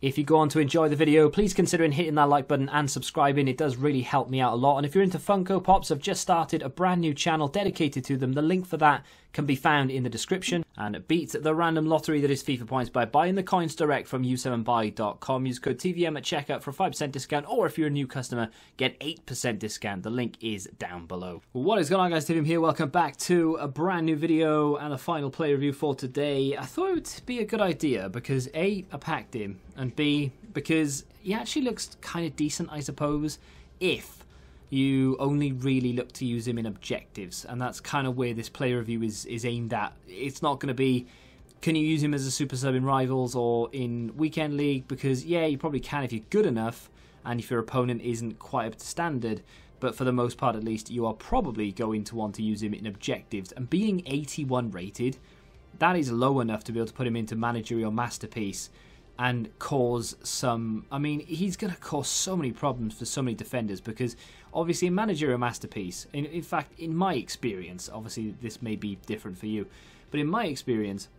If you go on to enjoy the video, please consider hitting that like button and subscribing. It does really help me out a lot. And if you're into Funko Pops, I've just started a brand new channel dedicated to them. The link for that can be found in the description. And beat the random lottery that is FIFA points by buying the coins direct from u7buy.com. Use code TVM at checkout for a 5% discount, or if you're a new customer, get 8% discount. The link is down below. What is going on, guys? TVM here. Welcome back to a brand new video and a final play review for today. I thought it would be a good idea because A, I packed him, and B, because he actually looks kind of decent, I suppose, if you only really look to use him in objectives, and that's kind of where this play review is aimed at. It's not going to be, can you use him as a super sub in Rivals or in Weekend League, because yeah, you probably can if you're good enough and if your opponent isn't quite up to standard, but for the most part at least, you are probably going to want to use him in objectives. And being 81 rated, that is low enough to be able to put him into Managerial Masterpiece and cause some, I mean, he's going to cause so many problems for so many defenders, because obviously in Managerial Masterpiece, in fact, in my experience, obviously this may be different for you, but in my experience,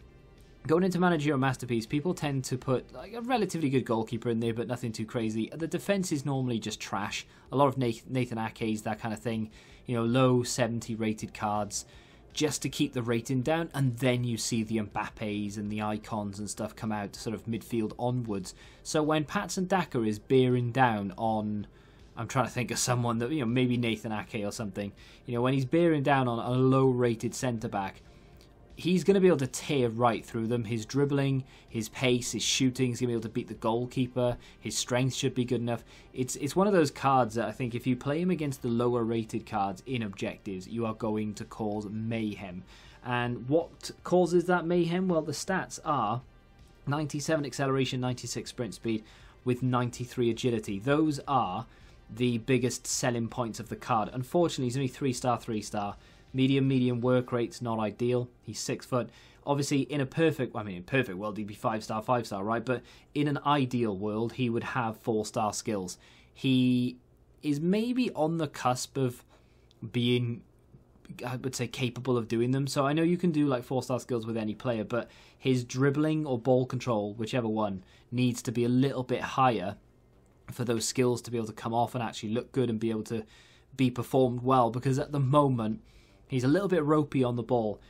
going into Managerial Masterpiece, people tend to put like a relatively good goalkeeper in there, but nothing too crazy. The defense is normally just trash. A lot of Nathan Ake's, that kind of thing, you know, low 70 rated cards, just to keep the rating down, and then you see the Mbappes and the icons and stuff come out sort of midfield onwards. So when Totw Daka is bearing down on, I'm trying to think of someone that, you know, maybe Nathan Ake or something, you know, when he's bearing down on a low rated centre-back, he's going to be able to tear right through them. His dribbling, his pace, his shooting, he's going to be able to beat the goalkeeper. His strength should be good enough. It's one of those cards that I think if you play him against the lower rated cards in objectives, you are going to cause mayhem. And what causes that mayhem? Well, the stats are 97 acceleration, 96 sprint speed with 93 agility. Those are the biggest selling points of the card. Unfortunately, he's only 3-star, 3-star. Medium work rate's not ideal. He's 6 foot. Obviously, in a perfect world, he'd be 5-star, 5-star, right? But in an ideal world, he would have 4-star skills. He is maybe on the cusp of being, I would say, capable of doing them. So I know you can do like 4-star skills with any player, but his dribbling or ball control, whichever one, needs to be a little bit higher for those skills to be able to come off and actually look good and be able to be performed well. Because at the moment, he's a little bit ropey on the ball.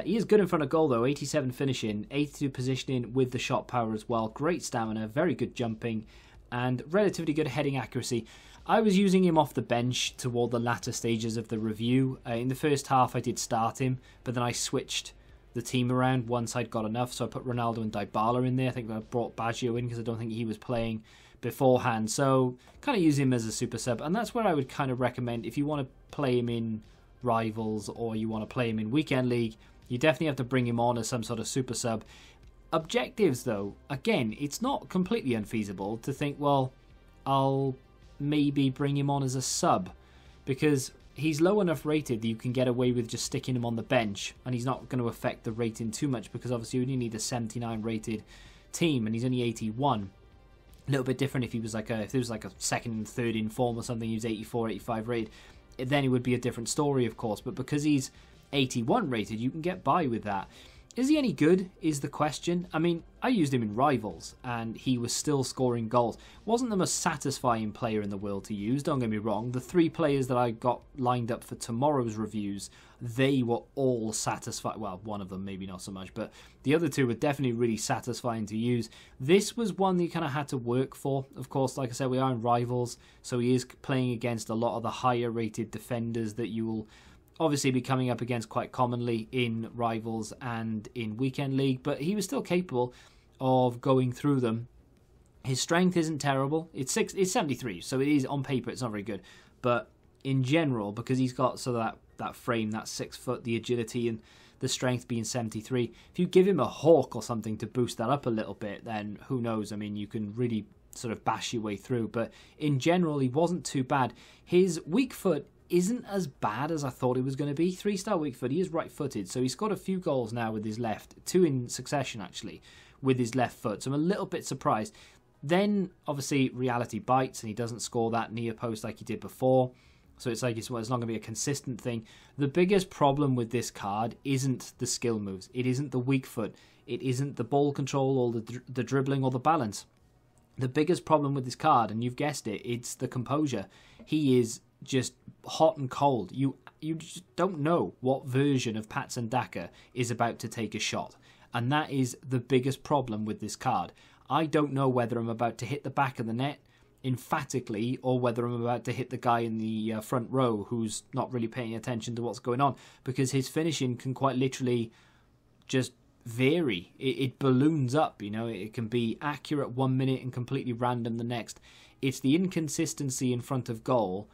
He is good in front of goal though, 87 finishing, 82 positioning with the shot power as well. Great stamina, very good jumping, and relatively good heading accuracy. I was using him off the bench toward the latter stages of the review. In the first half I did start him, but then I switched the team around once I'd got enough. So I put Ronaldo and Dybala in there. I think I brought Baggio in because I don't think he was playing beforehand. So kind of use him as a super sub, and that's where I would kind of recommend if you want to play him in Rivals or you want to play him in Weekend League, you definitely have to bring him on as some sort of super sub. Objectives though, again, it's not completely unfeasible to think, well, I'll maybe bring him on as a sub, because he's low enough rated that you can get away with just sticking him on the bench and he's not going to affect the rating too much, because obviously you only need a 79 rated team and he's only 81. A little bit different if he was like if there was like a second and third in form or something, he was 84, 85 rated, then it would be a different story, of course. But because he's 81 rated, you can get by with that. Is he any good is the question. I mean, I used him in Rivals and he was still scoring goals. Wasn't the most satisfying player in the world to use, don't get me wrong. The 3 players that I got lined up for tomorrow's reviews, they were all satisfied. Well, one of them maybe not so much, but the other 2 were definitely really satisfying to use. This was one that you kind of had to work for. Of course, like I said, we are in Rivals, so he is playing against a lot of the higher rated defenders that you will obviously be coming up against quite commonly in Rivals and in Weekend League, but he was still capable of going through them. His strength isn't terrible. It's 73, so it is, on paper, it's not very good. But in general, because he's got sort of that frame, that 6 foot, the agility and the strength being 73, if you give him a hawk or something to boost that up a little bit, then who knows? I mean, you can really sort of bash your way through. But in general, he wasn't too bad. His weak foot isn't as bad as I thought it was going to be. 3-star weak foot. He is right-footed, so he's got a few goals now with his left, 2 in succession actually, with his left foot. So I'm a little bit surprised. Then obviously reality bites, and he doesn't score that near post like he did before. So it's like it's not going to be a consistent thing. The biggest problem with this card isn't the skill moves. It isn't the weak foot. It isn't the ball control or the dribbling or the balance. The biggest problem with this card, and you've guessed it, it's the composure. He is just hot and cold. You just don't know what version of Totw Daka is about to take a shot. And that is the biggest problem with this card. I don't know whether I'm about to hit the back of the net emphatically or whether I'm about to hit the guy in the front row who's not really paying attention to what's going on, because his finishing can quite literally just vary. It balloons up, you know. It can be accurate 1 minute and completely random the next. It's the inconsistency in front of goal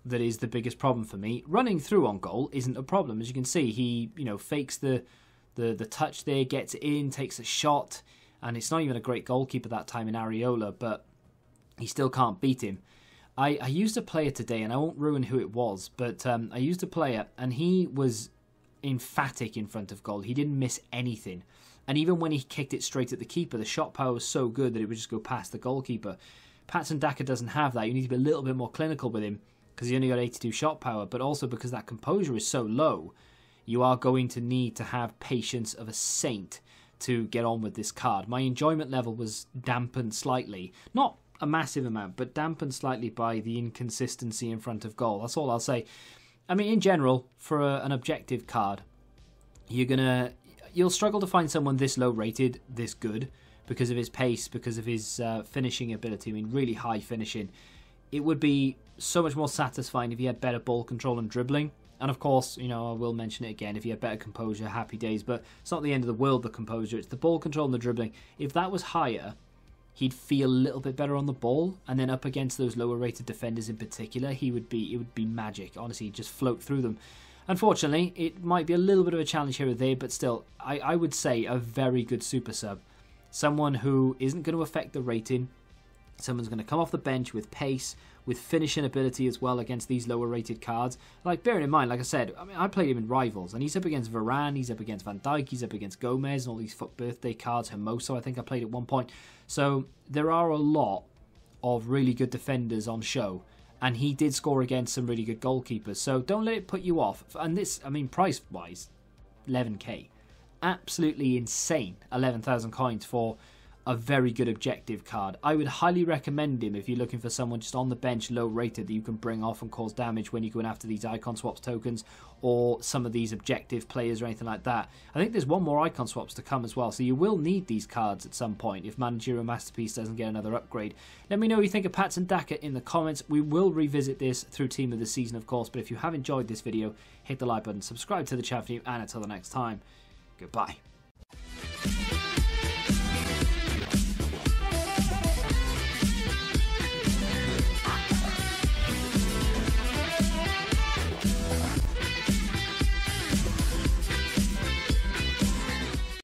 that is the biggest problem for me. Running through on goal isn't a problem. As you can see, he, you know, fakes the touch there, gets in, takes a shot, and it's not even a great goalkeeper that time in Areola, but he still can't beat him. I used a player today, and I won't ruin who it was, but I used a player, and he was emphatic in front of goal. He didn't miss anything. And even when he kicked it straight at the keeper, the shot power was so good that it would just go past the goalkeeper. Totw Daka doesn't have that. You need to be a little bit more clinical with him because he only got 82 shot power, but also because that composure is so low, you are going to need to have patience of a saint to get on with this card. My enjoyment level was dampened slightly. Not a massive amount, but dampened slightly by the inconsistency in front of goal. That's all I'll say. I mean, in general, for an objective card, you'll struggle to find someone this low rated, this good, because of his pace, because of his finishing ability. I mean, really high finishing. It would be so much more satisfying if he had better ball control and dribbling. And of course, you know, I will mention it again, if he had better composure, happy days. But it's not the end of the world, the composure. It's the ball control and the dribbling. If that was higher, he'd feel a little bit better on the ball, and then up against those lower rated defenders in particular, it would be magic. Honestly, he'd just float through them. Unfortunately, it might be a little bit of a challenge here or there, but still, I would say a very good super sub. Someone who isn't going to affect the rating. Someone's going to come off the bench with pace, with finishing ability as well against these lower rated cards. Like, bearing in mind, like I said, I mean, I played him in Rivals, and he's up against Varane, he's up against Van Dijk, he's up against Gomez, and all these birthday cards, Hermoso, I think I played at one point. So there are a lot of really good defenders on show, and he did score against some really good goalkeepers. So don't let it put you off. And this, I mean, price-wise, 11k. Absolutely insane, 11,000 coins for a very good objective card. I would highly recommend him if you're looking for someone just on the bench, low rated, that you can bring off and cause damage when you're going after these icon swaps tokens or some of these objective players or anything like that. I think there's one more icon swaps to come as well, so you will need these cards at some point if Managerial Masterpiece doesn't get another upgrade. Let me know what you think of Totw Daka in the comments. We will revisit this through Team of the Season, of course, but if you have enjoyed this video, hit the like button, subscribe to the channel, and until the next time, goodbye.